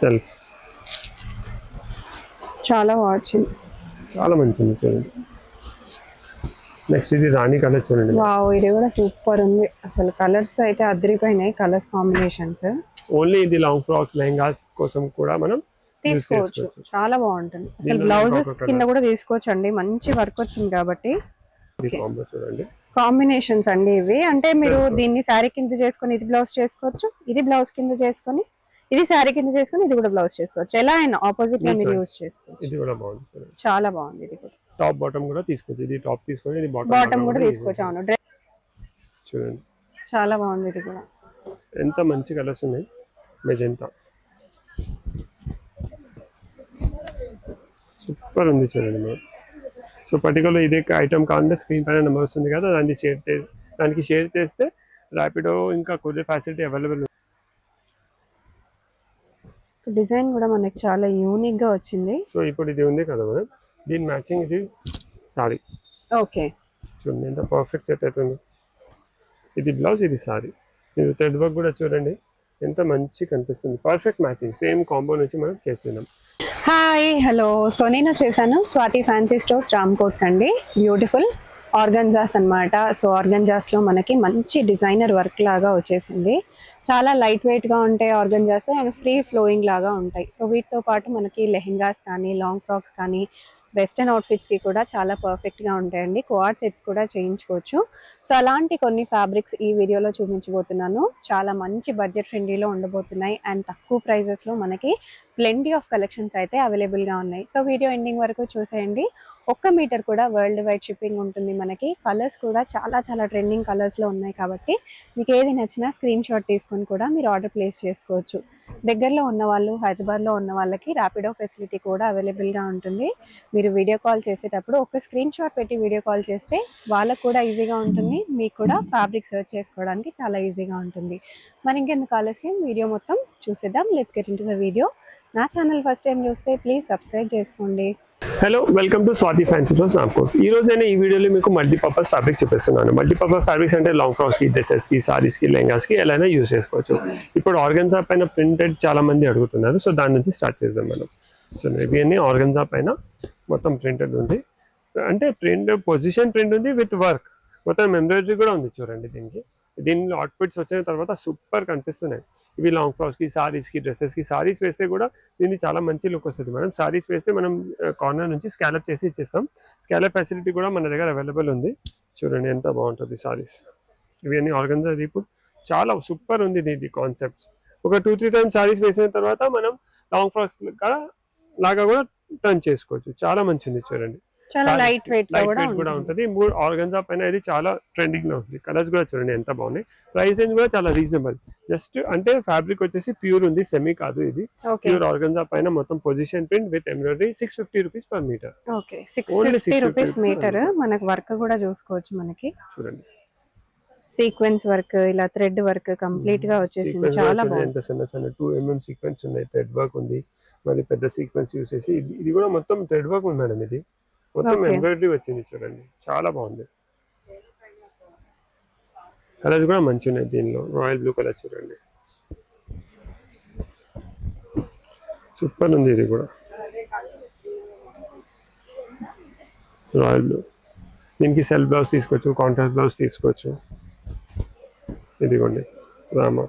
Self చాలా బాగుంది, చాలా మంచిది చూడండి. నెక్స్ట్ ఇది రాణి కలర్ చూడండి. వావ్, ఇది కూడా సూపర్ ఉంది అసలు. కలర్స్ అయితే అదిరిపోయినాయి, కలర్స్ కాంబినేషన్స్. ఓన్లీ ఇది లాంగ్ ఫ్రాక్స్ లెహంగాస్ కోసం కూడా మనం తీసుకోవచ్చు, చాలా బాగుంటుంది అసలు. బ్లౌజెస్ కింద కూడా తీసుకోవచ్చు అండి, మంచి వర్క్ వచ్చింది కాబట్టి. చూడండి కాంబినేషన్స్ అండి ఇవి. అంటే మీరు దీన్ని శారీ కింద చేసుకొని ఇది బ్లౌజ్ చేసుకోవచ్చు, ఇది బ్లౌజ్ కింద చేసుకొని ఇది శారీ కింద చేసుకొని ఇది కూడా బ్లౌజ్ చేసుకోవచ్చు. ఎలా అయినా ఆపోజిట్ గా మీరు యూజ్ చేసుకోవచ్చు. ఇది కూడా బాగుంది, చాలా బాగుంది. ఇది కూడా టాప్ బాటమ్ కూడా తీసుకోవచ్చు. ఇది టాప్ తీసుకొని ఇది బాటమ్ కూడా తీసుకోవచ్చు. అవును, చూడండి చాలా బాగుంది. ఇది కూడా ఎంత మంచి కలర్స్ ఉన్నాయి. మెజెంటా సూపర్ ఉంది చూడండి మీరు. సో పర్టికులర్ ఇదే ఐటమ్ కావాలంటే స్క్రీన్ పైన నెంబర్ వస్తుంది కదా, దానికి షేర్ చేస్తే ర్యాపిడో ఇంకా కొరియర్ ఫెసిలిటీ అవైలబుల్. డిజైన్ కూడా మనకి చాలా యూనిక్ గా వచ్చింది. సో ఇప్పుడు ఇది ఉంది కదా మేడం, దీని మ్యాచింగ్ ఇది సారీ. ఓకే, చూడండి ఎంత పర్ఫెక్ట్ సెట్ అవుతుంది. ఇది బ్లౌజ్, ఇది సారీ. మీరు థ్రెడ్ వర్క్ కూడా చూడండి ఎంత మంచి కనిపిస్తుంది. పర్ఫెక్ట్ మ్యాచింగ్, సేమ్ కాంబో నుంచి మనం చేస్తున్నాం. Hi, hello. సో నేను చేశాను స్వాతి ఫ్యాన్సీ స్టోర్స్ రామ్కోట్ అండి. బ్యూటిఫుల్ ఆర్గంజాస్ అన్నమాట. సో ఆర్గంజాస్ లో మనకి మంచి డిజైనర్ వర్క్ లాగా వచ్చేసింది. చాలా లైట్ వెయిట్ గా ఉంటాయి ఆర్గంజాస్, అండ్ ఫ్రీ ఫ్లోయింగ్ లాగా ఉంటాయి. సో వీటితో పాటు మనకి లెహెంగాస్ కానీ లాంగ్ ఫ్రాక్స్ కానీ వెస్టర్న్ అవుట్ఫిట్స్ కి కూడా చాలా పర్ఫెక్ట్ గా ఉంటాయండి. కోఆర్డ్ సెట్స్ కూడా చేయించుకోవచ్చు. సో అలాంటి కొన్ని ఫ్యాబ్రిక్స్ ఈ వీడియోలో చూపించబోతున్నాను. చాలా మంచి బడ్జెట్ ఫ్రెండ్లీలో ఉండబోతున్నాయి, అండ్ తక్కువ ప్రైజెస్ లో మనకి ప్లెంటీ ఆఫ్ కలెక్షన్స్ అయితే అవైలబుల్ గా ఉన్నాయి. సో వీడియో ఎండింగ్ వరకు చూసేయండి. 1 మీటర్ కూడా వరల్డ్ వైడ్ షిప్పింగ్ ఉంటుంది మనకి. కలర్స్ కూడా చాలా చాలా ట్రెండింగ్ కలర్స్ లో ఉన్నాయి కాబట్టి మీకు ఏది నచ్చినా స్క్రీన్ షాట్ తీసుకొని కూడా మీరు ఆర్డర్ ప్లేస్ చేసుకోవచ్చు. దగ్గరలో ఉన్న వాళ్ళు, హైదరాబాద్లో ఉన్న వాళ్ళకి ర్యాపిడో ఫెసిలిటీ కూడా అవైలబుల్గా ఉంటుంది. మీరు వీడియో కాల్ చేసేటప్పుడు ఒక స్క్రీన్ షాట్ పెట్టి వీడియో కాల్ చేస్తే వాళ్ళకు కూడా ఈజీగా ఉంటుంది, మీకు కూడా ఫ్యాబ్రిక్ సర్చ్ చేసుకోవడానికి చాలా ఈజీగా ఉంటుంది. మరి ఇంకెందుకు ఆలస్యం, వీడియో మొత్తం చూసేద్దాం. Let's get into the video. నా ఛానల్ ఫస్ట్ టైం చూస్తే ప్లీజ్ సబ్స్క్రైబ్ చేసుకోండి. Hello, welcome to Swathi fancy stores Ramkot. ఈ రోజు నేను ఈ వీడియోలో మీకు మల్టీపర్పస్ ఫ్యాబ్రిక్ చూపిస్తున్నాను. మల్టీపర్పస్ ఫ్యాబ్రిక్స్ అంటే లాంగ్ ఫ్రాక్స్ కి, డ్రెస్సెస్ కి, సారీస్ కి, లెహంగాస్ కి ఎలా యూజ్ చేసుకోవచ్చు. ఇప్పుడు ఆర్గన్జా పైన ప్రింటెడ్ చాలా మంది అడుగుతున్నారు, సో దాని నుంచి స్టార్ట్ చేద్దాం మనం. సో ఇవన్నీ ఆర్గన్జా పైన మొత్తం ప్రింటెడ్ ఉంది. అంటే ప్రింట్ పొజిషన్ ప్రింట్ ఉంది విత్ వర్క్, మొత్తం ఎంబ్రాయిడరీ కూడా ఉంది చూడండి. దీనిలో అవుట్ఫిట్స్ వచ్చిన తర్వాత సూపర్ కనిపిస్తున్నాయి. ఇవి లాంగ్ ఫ్రాక్స్ కి, సారీస్ కి, డ్రెస్సెస్ కి. సారీస్ వేస్తే కూడా దీనికి చాలా మంచి లుక్ వస్తుంది. మనం సారీస్ వేస్తే మనం కార్నర్ నుంచి స్కాలప్ చేసి ఇచ్చేస్తాం. స్కాలప్ ఫెసిలిటీ కూడా మన దగ్గర అవైలబుల్ ఉంది. చూడండి ఎంత బాగుంటుంది సారీస్. ఇవన్నీ ఆర్గన్జా. ఇప్పుడు చాలా సూపర్ ఉంది ఇది కాన్సెప్ట్స్. ఒక 2-3 టైమ్స్ సారీస్ వేసిన తర్వాత మనం లాంగ్ ఫ్రాక్స్ లాగా కూడా టర్న్ చేసుకోవచ్చు. చాలా మంచిది చూడండి. చాలా లైట్ వెయిట్ కూడా ఉంటుంది. ఆర్గన్జా పైన ఇది చాలా ట్రెండింగ్ లో ఉంది. కలర్స్ కూడా చూడండి ఎంత బాగున్నాయి. ప్రైస్ రేంజ్ కూడా చాలా రీజనబుల్. జస్ట్ అంటే ఫ్యాబ్రిక్ వచ్చేసి ప్యూర్ ఉంది, సెమీ కాదు. ఇది ప్యూర్ ఆర్గన్జా పైన మొత్తం position print with embroidery. 650 rupees per metre. Okay, 650 rupees metre. మనకి వర్క్ కూడా చూసుకోవచ్చు. మనకి చూడండి సీక్వెన్స్ వర్క్, ఇలా థ్రెడ్ వర్క్ కంప్లీట్ గా వచ్చేసింది. చాలా బాగుంది. ఎంత సన్న 2 mm సీక్వెన్స్ ఉన్నాయి. థ్రెడ్ వర్క్ ఉంది, మళ్ళీ పెద్ద సీక్వెన్స్ యూస్ చేసి ఇది కూడా మొత్తం థ్రెడ్ వర్క్ ఉంది మేడం. ఇది మొత్తం ఎంబ్రాయిడరీ వచ్చింది చూడండి, చాలా బాగుంది. కలర్స్ కూడా మంచిగా ఉన్నాయి. దీనిలో రాయల్ బ్లూ కలర్ చూడండి, సూపర్ ఉంది. ఇది కూడా రాయల్ బ్లూ. దీనికి సెల్ఫ్ బ్లౌజ్ తీసుకోవచ్చు, కాంట్రాస్ట్ బ్లౌజ్ తీసుకోవచ్చు. ఇదిగోండి రామా,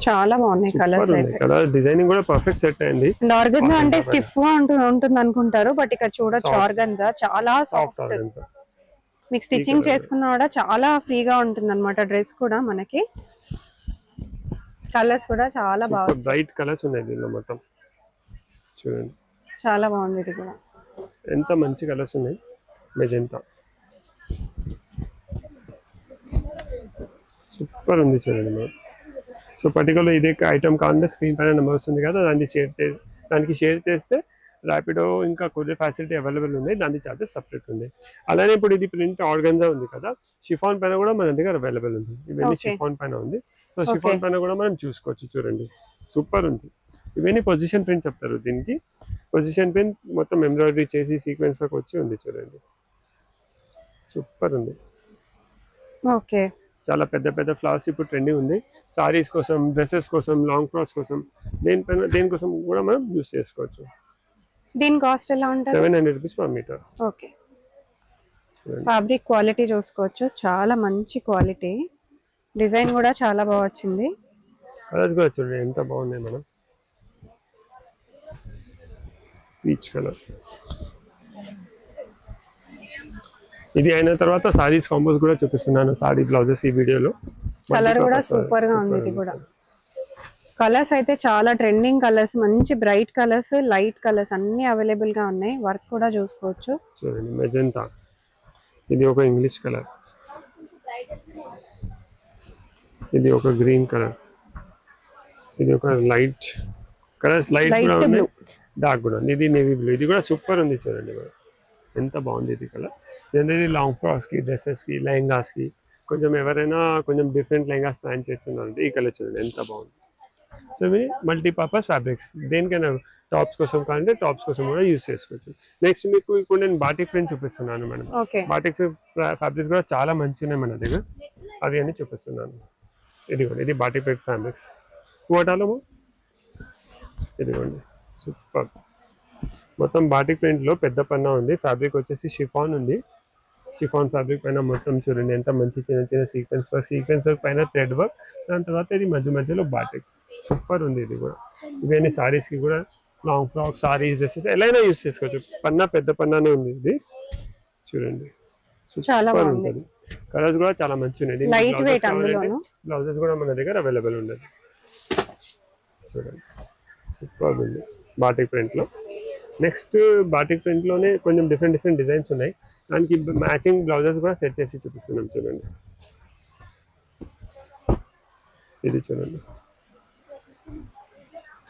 చాలా బాగున్నాయి కలర్స్. కలర్ డిజైనింగ్ కూడా పర్ఫెక్ట్ సెట్ అయింది. ఆర్గన్జా అంటే స్టిఫ్ గా ఉంటుంది అనుకుంటారు, బట్ ఇక్కడ చూడొచ్చు ఆర్గన్జా చాలా సాఫ్ట్. మీకు స్టిచ్చింగ్ చేసుకున్నా కూడా చాలా ఫ్రీగా ఉంటుంది అన్నమాట. డ్రెస్ కూడా మనకి కలర్స్ కూడా చాలా బాగుంది. బ్రైట్ కలర్స్ ఉన్నాయి దీనిలో మొత్తం చూడండి, చాలా బాగుంది. ఇది కూడా ఎంత మంచి కలర్స్ ఉన్నాయి. మెజెంటా సూపర్ ఉంది చూడండి మేడం. సో పర్టికులర్ ఇదే ఐటమ్ కావాలంటే స్క్రీన్ పైన నెంబర్ వస్తుంది కదా, దానికి షేర్ చేస్తే ర్యాపిడో ఇంకా కొరియర్ ఫెసిలిటీ అవైలబుల్ ఉంది. దాని చార్జెస్ సపరేట్ ఉంది. అలానే ఇప్పుడు ఇది ప్రింట్ ఆర్గన్జా ఉంది కదా, షిఫాన్ పైన కూడా మన దగ్గర అవైలబుల్ ఉంది. ఇవన్నీ షిఫాన్ పైన ఉంది. సో షిఫాన్ పైన కూడా మనం చూసుకోవచ్చు. చూడండి సూపర్ ఉంది. ఇవన్నీ పొజిషన్ ప్రింట్ చెప్తారు. దీనికి పొజిషన్ ప్రింట్ మొత్తం ఎంబ్రాయిడరీ చేసి సీక్వెన్స్ వర్క్ వచ్చి ఉంది చూడండి, సూపర్ ఉంది. ఓకే, చాలా పెద్ద పెద్ద ఫ్లవర్స్ ఇప్పుడు ట్రెండింగ్ ఉంది. సారీస్ కోసం, డ్రెస్సెస్ కోసం, లాంగ్ ఫ్రాక్స్ కోసం, దేనికోసం కూడా మనం యూస్ చేసుకోవచ్చు. దీని కాస్ట్ ఎలా ఉంటుంది? 700 rupees per metre. Okay. Fabric quality చూసుకోవచ్చు, చాలా మంచి క్వాలిటీ. డిజైన్ కూడా చాలా బాగా వచ్చింది. కలర్స్ కూడా చూడండి ఎంత బాగున్నాయి మనం. Peach colour. ఇది అయిన తర్వాత సారీస్ కాంబోస్ కూడా చూపిస్తున్నాను, సారీ బ్లౌజెస్ ఈ వీడియోలో. కలర్ కూడా సూపర్ గా ఉంది. ఇది కూడా కలర్స్ అయితే చాలా ట్రెండింగ్ కలర్స్, మంచి బ్రైట్ కలర్స్, లైట్ కలర్స్ అన్ని అవైలబుల్ గా ఉన్నాయి. వర్క్ కూడా చూసుకోవచ్చు. చూడండి మెజెంటా, ఇది ఒక ఇంగ్లీష్ కలర్, ఇది ఒక గ్రీన్ కలర్, ఇది ఒక లైట్ కలర్స్, లైట్ కూడా ఉంది, డార్క్ కూడా ఉంది. ఇది నేవీ బ్లూ, ఇది కూడా సూపర్ ఉంది. చూడండి ఎంత బాగుంది ఇది కలర్. జనరల్లీ లాంగ్ ఫ్రాక్స్కి, డ్రెస్సెస్కి, లెహంగాస్కి, కొంచెం ఎవరైనా కొంచెం డిఫరెంట్ లెహంగాస్ ప్లాన్ చేస్తున్నారు, ఈ కలర్ చూడండి ఎంత బాగుంది. సో ఇవి మల్టీపర్పస్ ఫ్యాబ్రిక్స్, దేనికైనా టాప్స్ కోసం కావాలంటే టాప్స్ కోసం కూడా యూస్ చేసుకోవచ్చు. నెక్స్ట్ మీకు ఇప్పుడు నేను బాటిక్ ప్రింట్ చూపిస్తున్నాను మేడం. బాటిక్ ఫ్యాబ్రిక్స్ కూడా చాలా మంచిగా ఉన్నాయి మన దగ్గర, అవి అన్ని చూపిస్తున్నాను. ఇదిగోండి, ఇది బాటిక్ ప్రింట్ ఫ్యాబ్రిక్స్ కోటాలో. ఇదిగోండి సూపర్, మొత్తం బాటిక్ ప్రింట్ లో పెద్ద పన్నా ఉంది. ఫ్యాబ్రిక్ వచ్చేసి షిఫాన్ ఉంది. షిఫాన్ ఫ్యాబ్రిక్ పైన మొత్తం చూడండి ఎంత మంచి చిన్న చిన్న సీక్వెన్స్ వర్క్, సీక్వెన్స్ వర్క్ పైన థ్రెడ్ వర్క్, దాని తర్వాత ఇది మధ్య మధ్యలో బాటిక్, సూపర్ ఉంది. ఇది కూడా ఇవన్నీ సారీస్ కి కూడా, లాంగ్ ఫ్రాక్, సారీస్, డ్రెస్సెస్ ఎలా అయినా యూస్ చేసుకోవచ్చు. పన్నా పెద్ద పన్నానే ఉంది ఇది, చూడండి సూపర్ ఉంటుంది. కలర్స్ కూడా చాలా మంచిగా ఉన్నాయి. బ్లౌజెస్ కూడా మన దగ్గర అవైలబుల్ ఉండదు. చూడండి సూపర్ ఉంది బాటిక్ ప్రింట్ లో. నెక్స్ట్ బాటిక్ ప్రింట్ లోనే కొంచెం డిఫరెంట్ డిజైన్స్ ఉన్నాయి, దానికి మ్యాచింగ్ బ్లౌజెస్ కూడా సెట్ చేసి చూపిస్తున్నాం. చూడండి ఇది చూడండి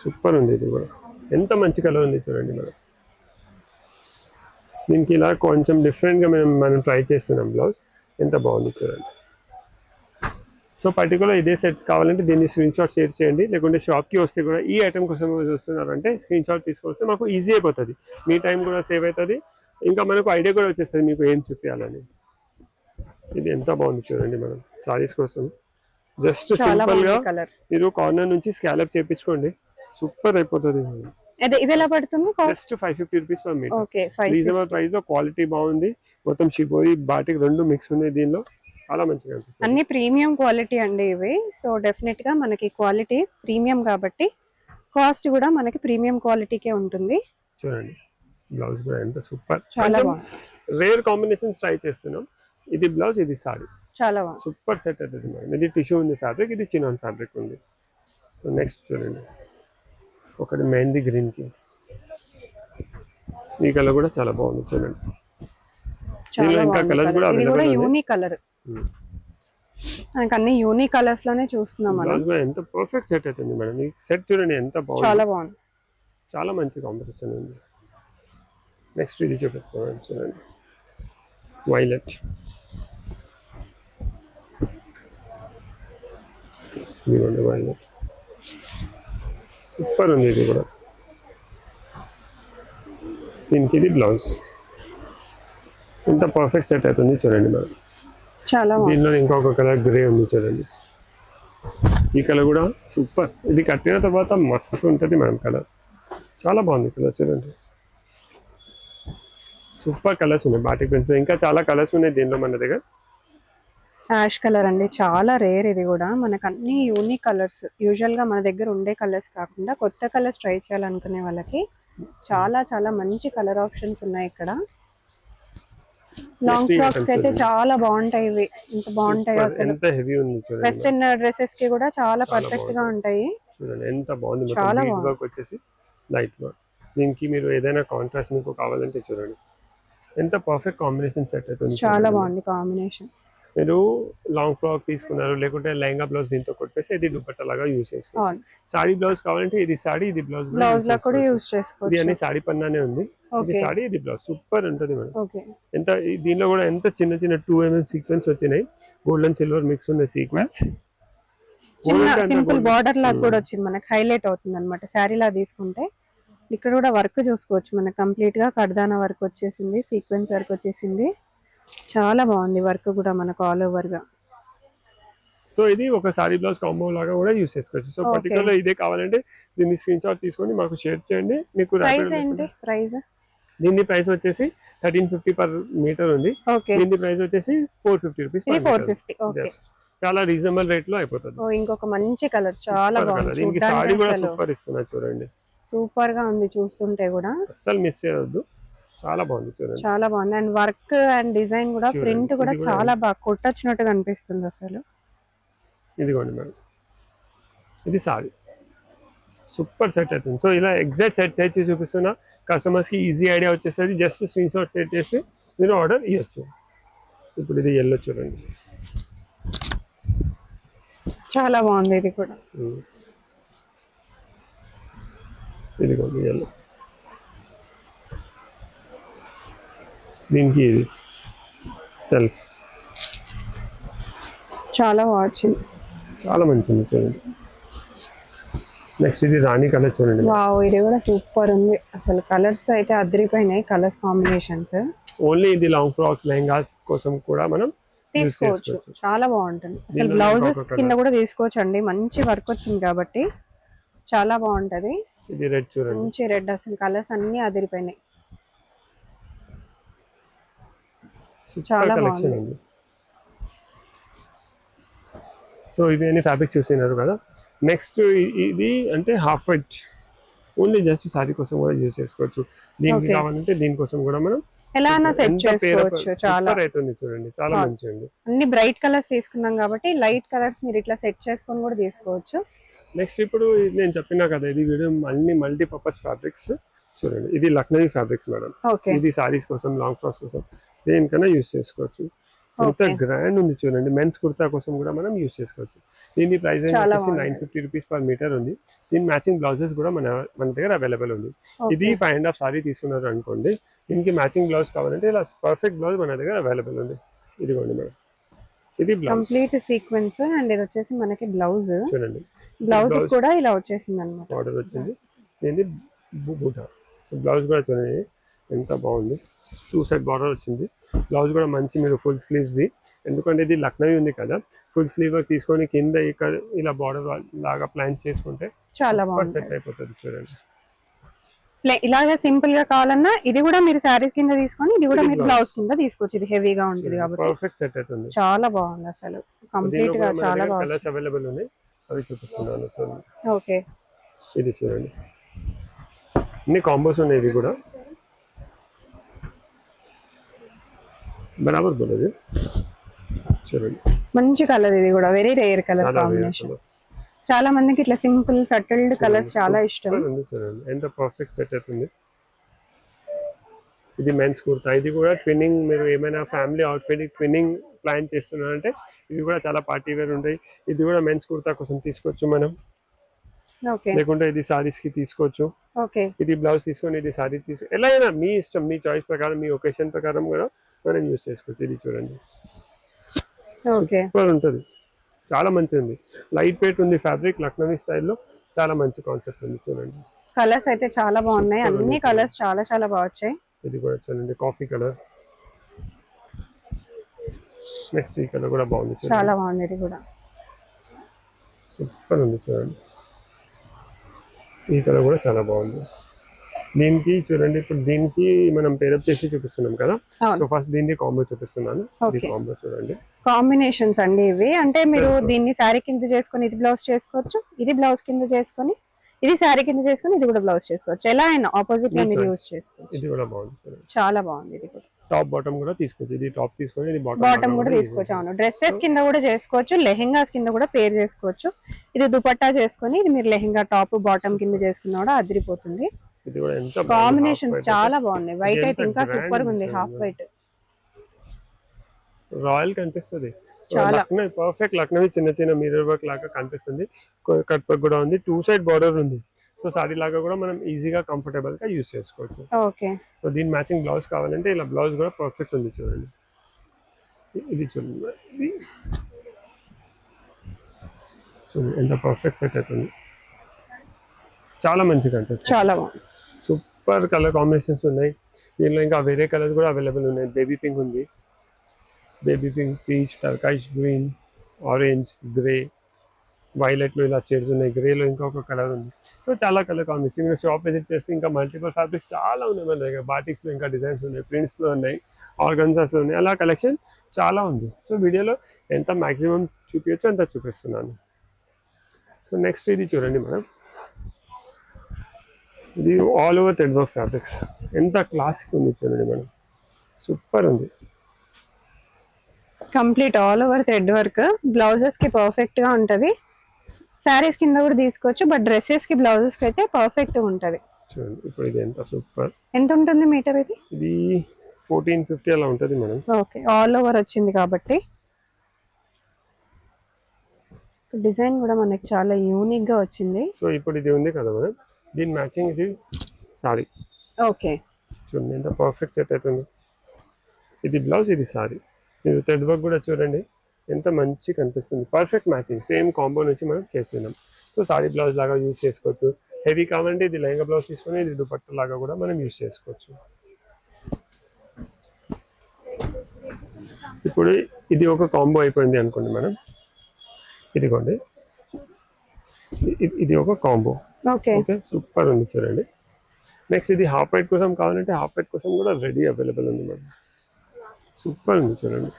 సూపర్ ఉంది. ఇది కూడా ఎంత మంచి కలర్ ఉంది చూడండి మేడం. దీనికి ఇలా కొంచెం డిఫరెంట్గా మనం ట్రై చేస్తున్నాం బ్లౌజ్, ఎంత బాగుంది చూడండి. సో పర్టికులర్ ఇదే సెట్స్ కావాలంటే దీన్ని స్క్రీన్ షాట్ షేర్ చేయండి, లేకుంటే షాప్కి వస్తే కూడా ఈ ఐటమ్ కోసం చూస్తున్నారంటే స్క్రీన్ షాట్ తీసుకొస్తే మాకు ఈజీ అయిపోతుంది, మీ టైం కూడా సేవ్ అవుతుంది, ఇంకా మనకు ఐడియా కూడా వచ్చేస్తుంది మీకు ఏం చూపించాలని. ఇది ఎంత బాగుంది చూడండి మనం సారీస్ కోసం. జస్ట్ సింపుల్ గా మీరు కార్నర్ నుంచి స్కాలప్ చేయించుకోండి, సూపర్ అయిపోతుంది. ఇది ఎలా పడుతుంది? Just 550 rupees per metre, reasonable price లో, క్వాలిటీ బాగుంది. మొత్తం షిబోరి బాటిక్ రెండు మిక్స్ ఉన్నాయి దీనిలో, చాలా మంచిగా అనిపిస్తుంది. అన్ని ప్రీమియం క్వాలిటీ అండి ఇవి. సో డెఫినెట్ గా మనకి క్వాలిటీ ప్రీమియం కాబట్టి కాస్ట్ కూడా మనకి ప్రీమియం క్వాలిటీకే ఉంటుంది. చూడండి బ్లౌజ్ కూడా ఎంత సూపర్, చాలా బాగుంది. రేర్ కాంబినేషన్స్ ట్రై చేస్తున్నాం. ఇది బ్లౌజ్, ఇది సారీ, చాలా బాగుంది, సూపర్ సెట్ అవుతుంది మేడం. ఇది టిష్యూ ఉంది ఫ్యాబ్రిక్, ఇది చినాన్ ఫ్యాబ్రిక్ ఉంది. సో నెక్స్ట్ చూడండి ఒకటి మెహందీ గ్రీన్ కి, ఈ కలర్ కూడా చాలా బాగుంది చూడండి. ఇంకా కలర్స్ కూడా అవైలబుల్, యూనిక్ కలర్, మనకి అన్ని యూనిక్ కలర్స్ లోనే చూస్తున్నాం మనం. ఎంత పర్ఫెక్ట్ సెట్ అవుతుంది మేడం. ఈ సెట్ చూడండి ఎంత బాగుంది, చాలా బాగుంది, చాలా మంచి కాంబినేషన్ ఉంది. నెక్స్ట్ ఇది చూపిస్తాను చూడండి, వైలెట్, ఇదిగోండి వైలెట్, సూపర్ ఉంది. ఇది కూడా దీనికి ఇది బ్లౌజ్, ఎంత పర్ఫెక్ట్ సెట్ అవుతుంది చూడండి మేడం. చాలా దీనిలో ఇంకొక కలర్ గ్రే ఉంది చూడండి, ఈ కలర్ కూడా సూపర్. ఇది కట్టిన తర్వాత మస్తు ఉంటుంది మేడం కలర్, చాలా బాగుంది కలర్ చూడండి. సూపర్ కలర్స్ ఉన్నాయి బాటిక్ ప్రింట్స్, ఇంకా చాలా కలర్స్ ఉన్నాయి దీనిలో మన దగ్గర. యాష్ కలర్ అండి, చాలా రేర్ ఇది కూడా. మనకు అన్ని యూనిక్ కలర్స్, యూజువల్ గా మన దగ్గర ఉండే కలర్స్ కాకుండా కొత్త కలర్స్ ట్రై చేయాలనుకునే వాళ్ళకి చాలా చాలా మంచి కలర్ ఆప్షన్స్ ఉన్నాయి ఇక్కడ. లాంగ్ ఫ్రాక్స్ అయితే చాలా బాగుంటాయి ఇవి, ఎంత బాగుంటాయి అసలు. ఎంత హెవీ ఉంది చూడండి. వెస్టర్న్ డ్రెస్సెస్ కి కూడా చాలా పర్ఫెక్ట్ గా ఉంటాయి. చూడండి ఎంత బాగుంది, చాలా బాగుంది. వర్క్ వచ్చేసి లైట్ వర్క్, దీనికి మీరు ఏదైనా కాంట్రాస్ట్ మీకు కావాలంటే చూడండి ఎంత పర్ఫెక్ట్ కాంబినేషన్ సెట్ అవుతుంది. చాలా బాగుంది కాంబినేషన్. మీరు లాంగ్ ఫ్రాక్ తీసుకున్నారు, లేకుంటే లెహంగా బ్లౌజ్ దీంతో కొట్టేసి ఇది దుపట్టా లాగా యూజ్ చేసుకోవచ్చు. సారీ బ్లౌజ్ కావాలంటే ఇది సారీ, ఇది బ్లౌజ్ లా కూడా యూజ్ చేసుకోవచ్చు. ఇది అన్ని సారీ పన్నానే ఉంది, ఇది సారీ, ఇది బ్లౌజ్, సూపర్ ఉంటుంది మేడం. ఎంత దీనిలో కూడా ఎంత చిన్న చిన్న 2 mm సీక్వెన్స్ వచ్చినాయి, గోల్డ్ అండ్ సిల్వర్ మిక్స్ ఉన్న సీక్వెన్స్. సింపుల్ బార్డర్ లాగా కూడా వచ్చింది, మనకి హైలైట్ అవుతుంది అనమాట శారీ లా తీసుకుంటే. ఇక్కడ కూడా వర్క్ చూసుకోవచ్చు, మనకి కంప్లీట్ గా కడ్దానా వర్క్ వచ్చేసింది, సీక్వెన్స్ వర్క్ వచ్చేసింది, చాలా బాగుంది వర్క్ కూడా మనకు ఆల్ ఓవర్ గా. సో ఇది ఒక సారీ బ్లౌజ్ కాంబో లాగా కూడా యూస్ చేసుకోవచ్చు. సో పర్టికులర్ ఇదే కావాలంటే దీన్ని స్క్రీన్ షాట్ తీసుకొని మాకు షేర్ చేయండి. మీకు ప్రైస్ ఏంటి? ప్రైస్ దీని ప్రైస్ వచ్చేసి 1350 పర్ మీటర్ ఉంది. దీని ప్రైస్ వచ్చేసి 450 రూపీస్. 450. ఓకే, చాలా రీజనబుల్ రేట్ లో అయిపోతుంది. ఇంకొక మంచి కలర్ చాలా బాగుంది. దీనికి సారీ కూడా సూపర్ ఇస్తున్నా చూడండి. సూపర్ గా ఉంది చూస్తుంటే కూడా, అస్సలు మిస్ చేయవద్దు. చాలా బాగుంది చూడండి, చాలా బాగుంది. అండ్ వర్క్ అండ్ డిజైన్ కూడా, ప్రింట్ కూడా చాలా బాగా కొట్టొచ్చినట్టుగా అనిపిస్తుంది అసలు. ఇదిగోండి మేడం, ఇది సారీ సూపర్ సెట్ అవుతుంది. సో ఇలా ఎగ్జాక్ట్ సెట్ చేసి చూపిస్తున్నా, కస్టమర్స్ కి ఈజీ ఐడియా వచ్చేస్తుంది. జస్ట్ స్క్రీన్ షాట్ సెట్ చేసి మీరు ఆర్డర్ ఇవ్వచ్చు. ఇప్పుడు ఇది ఎల్లో చూడండి, చాలా బాగుంది. ఇది కూడా ఇదిగోండి ఎల్లో. దీనికి ఇది సెల్ఫ్ చాలా బాగుంది, చాలా మంచిది చూడండి. నెక్స్ట్ ఇది రాణి కలర్ చూడండి. వావ్, ఇది కూడా సూపర్ ఉంది అసలు. కలర్స్ అయితే అదిరిపోయినాయి, కలర్స్ కాంబినేషన్స్. ఓన్లీ ఇది లాంగ్ ఫ్రాక్స్ లెహంగాస్ కోసం కూడా మనం తీసుకోవచ్చు, చాలా బాగుంటుంది. అసలు బ్లౌజెస్ కింద కూడా తీసుకోవచ్చు అండి, మంచి వర్క్ వచ్చింది కాబట్టి చాలా బాగుంటది. ఇది రెడ్ చూడండి, మంచి రెడ్. అసలు కలర్స్ అన్ని అదిరిపోయినాయి, చాలా బాగుంది. సో ఇది అన్ని ఫ్యాబ్రిక్ చూసినారు కదా. నెక్స్ట్ ఇది అంటే half white, only just sorry కోసం కూడా యూజ్ చేసుకోవచ్చు. దీనికి కావాలంటే దీనికోసం కూడా మనం ఎలా సెట్ చేసుకోవచ్చు. చాలా అవుతుంది చూడండి, చాలా మంచిగా ఉంది. అన్ని బ్రైట్ కలర్స్ తీసుకున్నాం కాబట్టి లైట్ కలర్స్ మీరు ఇట్లా సెట్ చేసుకొని కూడా తీసుకోవచ్చు. నెక్స్ట్ ఇప్పుడు నేను చెప్పినా కదా, ఇది వీడియో అన్ని మల్టీపర్పస్ ఫ్యాబ్రిక్స్ చూడండి. ఇది లక్నవీ ఫ్యాబ్రిక్స్ మేడం. ఇది సారీస్ కోసం, లాంగ్ ఫ్రాక్స్ కోసం దేనికైనా యూజ్ చేసుకోవచ్చు. ఎంత గ్రాండ్ ఉంది చూడండి. మెన్స్ కుర్తా కోసం కూడా మనం యూజ్ చేసుకోవచ్చు. దీని ప్రైస్ వచ్చేసి 950 రూపీస్ పర్ మీటర్ ఉంది. దీని మ్యాచింగ్ బ్లౌజెస్ కూడా మన దగ్గర అవైలబుల్ ఉంది. ఇది 5.5 సారీ తీసుకున్నారు అనుకోండి, దీనికి మ్యాచింగ్ బ్లౌజ్ కావాలంటే ఇలా పర్ఫెక్ట్ బ్లౌజ్ మన దగ్గర అవైలబుల్ ఉంది. ఇదిగోండి మేడం, ఇది బ్లౌజ్ కంప్లీట్ సీక్వెన్స్. అండ్ ఇది వచ్చేసి మనకి బ్లౌజ్ చూడండి. బ్లౌజ్ కూడా ఇలా వచ్చేసింది అన్నమాట, ఆర్డర్ వచ్చింది. దీన్ని బూటా. సో బ్లౌజ్ కూడా చూడండి ఎంత బాగుంది. 2 సైడ్ బార్డర్ వచ్చింది. బ్లౌజ్ కూడా మంచి మీరు ఫుల్ స్లీవ్స్ ది, ఎందుకంటే ఇది లక్నవీ ఉంది కదా, ఫుల్ స్లీవ్ తీసుకొని కింద ఇక్కడ ఇలా బార్డర్ లాగా ప్లాన్ చేసుకుంటే చాలా బాగుంది, సెట్ అయిపోతుంది చూడండి. ఇలాగే సింపుల్ గా కావాలన్నా ఇది కూడా మీరు శారీస్ కింద తీసుకొని, ఇది కూడా మీరు బ్లౌజ్ కింద తీసుకోవచ్చు. ఇది హెవీగా ఉంటుంది కాబట్టి పర్ఫెక్ట్ సెట్ అవుతుంది. చాలా బాగుంది అసలు, కంప్లీట్ గా చాలా బాగుంది. కలర్స్ అవైలబుల్ ఉన్నాయి, అవి చూపిస్తున్నాను చూడండి. ఓకే, ఇది చూడండి, అన్ని కాంబోస్ ఉన్నాయి. ఇది కూడా బరాబర్ బోలేదు చూడండి, మంచి కలర్. ఇది కూడా వెరీ రేర్ కలర్ కాంబినేషన్. చాలా మందికి ఇట్లా సింపుల్ సటిల్డ్ కలర్స్ చాలా ఇష్టం. చూడండి ఎంత పర్ఫెక్ట్ సెట్ అవుతుంది. ఇది మెన్స్ కుర్తా. ఇది కూడా ట్విన్నింగ్, మీరు ఏమైనా ఫ్యామిలీ అవుట్ఫిట్ ట్విన్నింగ్ ప్లాన్ చేస్తున్నారంటే ఇది కూడా చాలా పార్టీ వేర్ ఉంటాయి. ఇది కూడా మెన్స్ కుర్తా కోసం తీసుకోవచ్చు మనం, లేకుంటే ఇది సారీస్ కి తీసుకోవచ్చు. ఇది బ్లౌజ్ తీసుకొని ఇది సారీ తీసుకో, ఎలా అయినా మీ ఇష్టం, మీ చాయిస్ ప్రకారం, మీ ఒకేషన్ ప్రకారం కూడా మనం యూజ్ చేసుకోవచ్చు. ఇది చూడండి సూపర్ ఉంటుంది, చాలా మంచిది ఉంది. లైట్ వెయిట్ ఉంది ఫ్యాబ్రిక్, లక్నవీ స్టైల్లో చాలా మంచి కాన్సెప్ట్ ఉంది చూడండి. కలర్స్ అయితే చాలా బాగున్నాయి, అన్ని కలర్స్ చాలా చాలా బాగా వచ్చాయి. ఇది కూడా చూడండి కాఫీ కలర్. నెక్స్ట్ ఈ కలర్ కూడా బాగుంది, చాలా బాగుంది. ఇది కూడా సూపర్ ఉంది చూడండి. ఈ కలర్ కూడా చాలా బాగుంది. దీనికి చూడండి, ఇప్పుడు దీనికి మనం పేరప్ చేసి చూపిస్తున్నాం కదా. సో ఫస్ట్ దీన్ని కాంబో చూపిస్తున్నాను. కాంబో చూడండి, కాంబినేషన్స్ అండి ఇవి. అంటే మీరు దీన్ని శారీ కింద చేసుకొని ఇది బ్లౌజ్ చేసుకోవచ్చు, ఇది బ్లౌజ్ కింద చేసుకొని ఇది శారీ కింద చేసుకొని ఇది కూడా బ్లౌజ్ చేసుకోవచ్చు. ఎలా అయినా ఆపోజిట్ గా మీరు యూజ్ చేసుకోవచ్చు. ఇది కూడా బాగుంది చూడండి, చాలా బాగుంది. ఇది కూడా టాప్ బాటమ్ కూడా తీసుకోవచ్చు. ఇది టాప్ తీసుకొని ఇది బాటమ్ కూడా తీసుకోవచ్చు. అవును, డ్రెస్సెస్ కింద కూడా చేసుకోవచ్చు, లెహెంగాస్ కింద కూడా పేర్ చేసుకోవచ్చు. ఇది దుపట్టా చేసుకొని ఇది మీరు లెహెంగా టాప్ బాటమ్ కింద చేసుకున్నా కూడా అదిరిపోతుంది. ఇది కూడా ఎంత కాంబినేషన్స్ చాలా బాగున్నాయి. వైట్ అయితే ఇంకా సూపర్ గా ఉంది, హాఫ్ వైట్ రాయల్ కనిపిస్తుంది. లక్నవీ పర్ఫెక్ట్ లక్నవీ చిన్న చిన్న మిర్రర్ వర్క్ లాగా కనిపిస్తుంది. కట్ వర్క్ కూడా ఉంది, 2 సైడ్ బార్డర్ ఉంది. సో సారీ లాగా కూడా మనం ఈజీగా కంఫర్టబుల్ గా యూజ్ చేసుకోవచ్చు. ఓకే, సో దీని మ్యాచింగ్ బ్లౌజ్ కావాలంటే ఇలా బ్లౌజ్ కూడా పర్ఫెక్ట్ ఉంది చూడండి. ఇది చూడండి, చూడండి ఎంత పర్ఫెక్ట్ సెట్ అవుతుంది, చాలా మంచిగా అనిపిస్తుంది. చాలా బాగుంది, సూపర్ కలర్ కాంబినేషన్స్ ఉన్నాయి. దీనిలో ఇంకా వేరే కలర్స్ కూడా అవైలబుల్ ఉన్నాయి. బేబీ పింక్ ఉంది, baby pink, peach, turquoise green, orange, grey, వైలెట్లో ఇలా షేడ్స్ ఉన్నాయి, గ్రేలో ఇంకొక కలర్ ఉంది. సో చాలా కలర్ కాంబినేషన్. మీరు షాప్ విజిట్ చేస్తే ఇంకా మల్టిపుల్ ఫ్యాబ్రిక్స్ చాలా ఉన్నాయి మన దగ్గర. బాటిక్స్లో ఇంకా డిజైన్స్ ఉన్నాయి, ప్రింట్స్లో ఉన్నాయి, ఆర్గన్జాస్లో ఉన్నాయి, అలా కలెక్షన్ చాలా ఉంది. సో వీడియోలో ఎంత మ్యాక్సిమం చూపించచ్చు అంత చూపిస్తున్నాను. సో నెక్స్ట్ ఇది చూడండి మేడం, ఇది all over thread work fabrics. ఎంత క్లాసిక్ ఉంది చూడండి మేడం, సూపర్ ఉంది. Complete all over thread work, blouses కి పర్ఫెక్ట్ గా ఉంటది. శారీస్ కింద కూడా తీసుకోవచ్చు, బట్ డ్రెస్సెస్ కి బ్లౌజెస్ కి అయితే పర్ఫెక్ట్ గా ఉంటది. చూడండి ఇప్పుడు ఇది ఎంత సూపర్. ఎంత ఉంటుంది మీటర్ ఇది? ఇది 1450 అలా ఉంటుంది మేడం. ఓకే, ఆల్ ఓవర్ వచ్చింది కాబట్టి. డిజైన్ కూడా మనకి చాలా యూనిక్ గా వచ్చింది. సో ఇప్పుడు ఇది ఉంది కదా మేడం, దీని మ్యాచింగ్ ఇది సారీ. ఓకే, చూడండి ఎంత పర్ఫెక్ట్ సెట్ అవుతుంది. ఇది బ్లౌజ్, ఇది సారీ. మీరు థ్రెడ్ వర్క్ కూడా చూడండి ఎంత మంచి కనిపిస్తుంది. పర్ఫెక్ట్ మ్యాచింగ్, సేమ్ కాంబో నుంచి మనం చేస్తున్నాం. సో సారీ బ్లౌజ్ లాగా యూజ్ చేసుకోవచ్చు. హెవీ కావాలంటే ఇది లెహంగా బ్లౌజ్ తీసుకొని ఇది దుపట్టా లాగా కూడా మనం యూజ్ చేసుకోవచ్చు. ఇప్పుడు ఇది ఒక కాంబో అయిపోయింది అనుకోండి మనం, ఇదిగోండి ఇది ఒక కాంబో. ఓకే ఓకే, సూపర్ ఉంది చూడండి. నెక్స్ట్ ఇది హాఫ్ వైట్ కోసం కావాలంటే హాఫ్ వైట్ కోసం కూడా రెడీ అవైలబుల్ ఉంది మేడం. సూపర్ ఉంది చూడండి,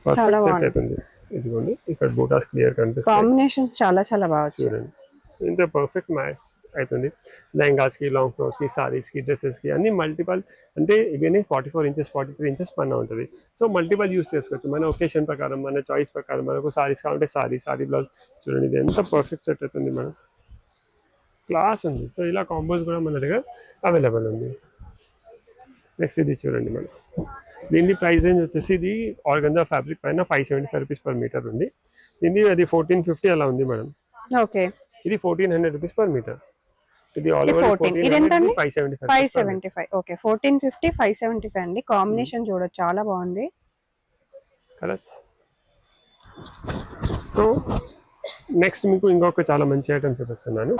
పర్ఫెక్ట్ సెట్ అవుతుంది. ఇదిగోండి ఇక్కడ బూటాస్ క్లియర్ కనిపిస్తాయి, కాంబినేషన్స్ చాలా చాలా బాగా చూడండి ఇంత పర్ఫెక్ట్ మ్యాచ్ అవుతుంది. లెహంగాస్ కి, లాంగ్ ఫ్రాక్స్ కి, సారీస్ కి, డ్రెస్సెస్ కి అన్ని మల్టిపల్. అంటే ఇవన్నీ 44 ఇంచెస్ 43 ఇంచెస్ పైన ఉంటుంది. సో మల్టిపల్ యూస్ చేసుకోవచ్చు మన ఒకేషన్ ప్రకారం, మన చాయిస్ ప్రకారం. మనకు సారీస్ కావాలంటే సారీ బ్లౌజ్. చూడండి ఇది ఎంత పర్ఫెక్ట్ సెట్ అవుతుంది మేడం, క్లాస్ ఉంది. సో ఇలా కాంబోస్ కూడా మన దగ్గర అవైలబుల్ ఉంది. నెక్స్ట్ ఇది చూడండి మేడం, దీని ప్రైస్ రేంజ్ వచ్చేసి ఇది ఆర్గంజా ఫ్యాబ్రిక్ పైన 575 రూపీస్ పర్ మీటర్ ఉంది. దీన్ని అది 1450 అలా ఉంది మేడం. ఓకే, ఇది 1400 రూపీస్ పర్ మీటర్. ఇది ఆల్ ఓవర్ 575. ఓకే, 1450 575 అండి. కాంబినేషన్ చూడొచ్చు చాలా బాగుంది కలర్స్. సో నెక్స్ట్ మీకు ఇంకొక చాలా మంచి ఐటమ్ చూపిస్తున్నాను.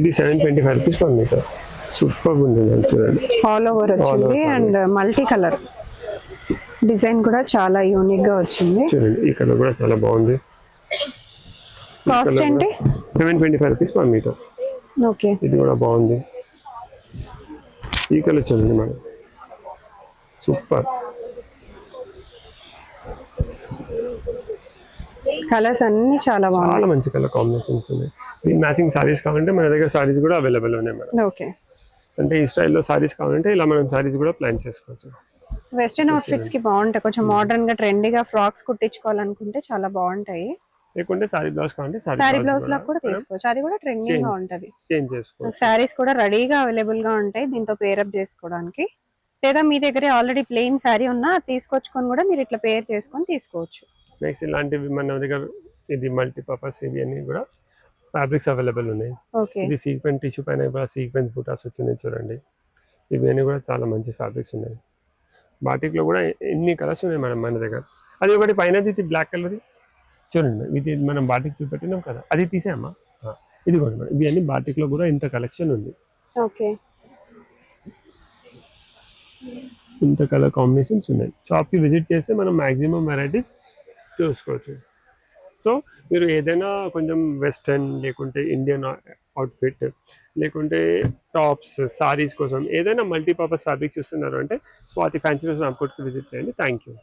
ఇది 725 రూపీస్ పర్ మీటర్. సూపర్ ఉంది చూడండి, ఆల్ ఓవర్ వచ్చింది అండ్ మల్టీ కలర్ డిజైన్ కూడా చాలా యూనిక్ గా వచ్చింది. చూడండి ఈ కలర్ కూడా చాలా బాగుంది. కాస్ట్ ఏంటి? 725 రూపీస్ పర్ మీటర్. ఓకే, ఇది కూడా బాగుంది. ఈ కలర్ చూడండి మేడం, సూపర్. కలర్స్ అన్ని చాలా బాగున్నాయి, చాలా మంచి కలర్ కాంబినేషన్స్ ఉన్నాయి. దీని మ్యాచింగ్ సారీస్ కావాలంటే మన దగ్గర సారీస్ కూడా అవైలబుల్ ఉన్నాయి మేడం. ఓకే, అంటే ఈ స్టైల్లో సారీస్ కావాలంటే ఇలా మనం సారీస్ కూడా ప్లాన్ చేసుకోవచ్చు. వెస్టర్న్ అవుట్ఫిట్స్ కి బాగుంటాయి. కొంచెం మోడర్న్ గా ట్రెండీగా ఫ్రాక్స్ కుట్టించుకోవాలనుకుంటే చాలా బాగుంటాయి. లేకుంటే సారీ బ్లౌజ్ కావాలంటే సారీ బ్లౌజ్ లా కూడా తీసుకోవచ్చు, అది కూడా ట్రెండింగ్ గా ఉంటది. చేంజ్ చేసుకోవచ్చు. సారీస్ కూడా రెడీగా అవైలబుల్ గా ఉంటాయి దీంతో పేరప్ చేసుకోవడానికి. లేదా మీ దగ్గర ఆల్రెడీ ప్లెయిన్ సారీ ఉన్నా తీసుకొచ్చుకొని కూడా మీరు ఇట్లా పేర్ చేసుకొని తీసుకోవచ్చు. నెక్స్ట్ ఇలాంటివి మన దగ్గర ఇది మల్టీపర్పస్ ఇవి అన్ని కూడా ఫ్యాబ్రిక్స్ అవైలబుల్ ఉన్నాయి. ఓకే, ఇది సీక్వెన్స్ టిష్యూ పైన కూడా సీక్వెన్స్ బూటాస్ వచ్చినాయి చూడండి. ఇవన్నీ కూడా చాలా మంచి ఫ్యాబ్రిక్స్ ఉన్నాయి. బాటిక్లో కూడా ఎన్ని కలర్స్ ఉన్నాయి మేడం మన దగ్గర. అది ఒకటి పైన ఇది బ్లాక్ కలర్ చూడండి, ఇది మనం బాటిక్ చూపెట్టినాం కదా, అది తీసేయమ్మా. ఇది కూడా మేడం, ఇవి అన్ని బాటిక్లో కూడా ఇంత కలెక్షన్ ఉంది. ఓకే, ఇంత కలర్ కాంబినేషన్స్ ఉన్నాయి. షాప్కి విజిట్ చేస్తే మనం మ్యాక్సిమం వెరైటీస్ చూసుకోవచ్చు. సో మీరు ఏదైనా కొంచెం వెస్టర్న్ లేకుంటే ఇండియన్ అవుట్ఫిట్ లేకుంటే టాప్స్ సారీస్ కోసం ఏదైనా మల్టీపర్పస్ ఫ్యాబ్రిక్ చూస్తున్నారు అంటే స్వాతి ఫ్యాన్సీ స్టోర్స్ రామ్కోట్కి విజిట్ చేయండి. Thank you.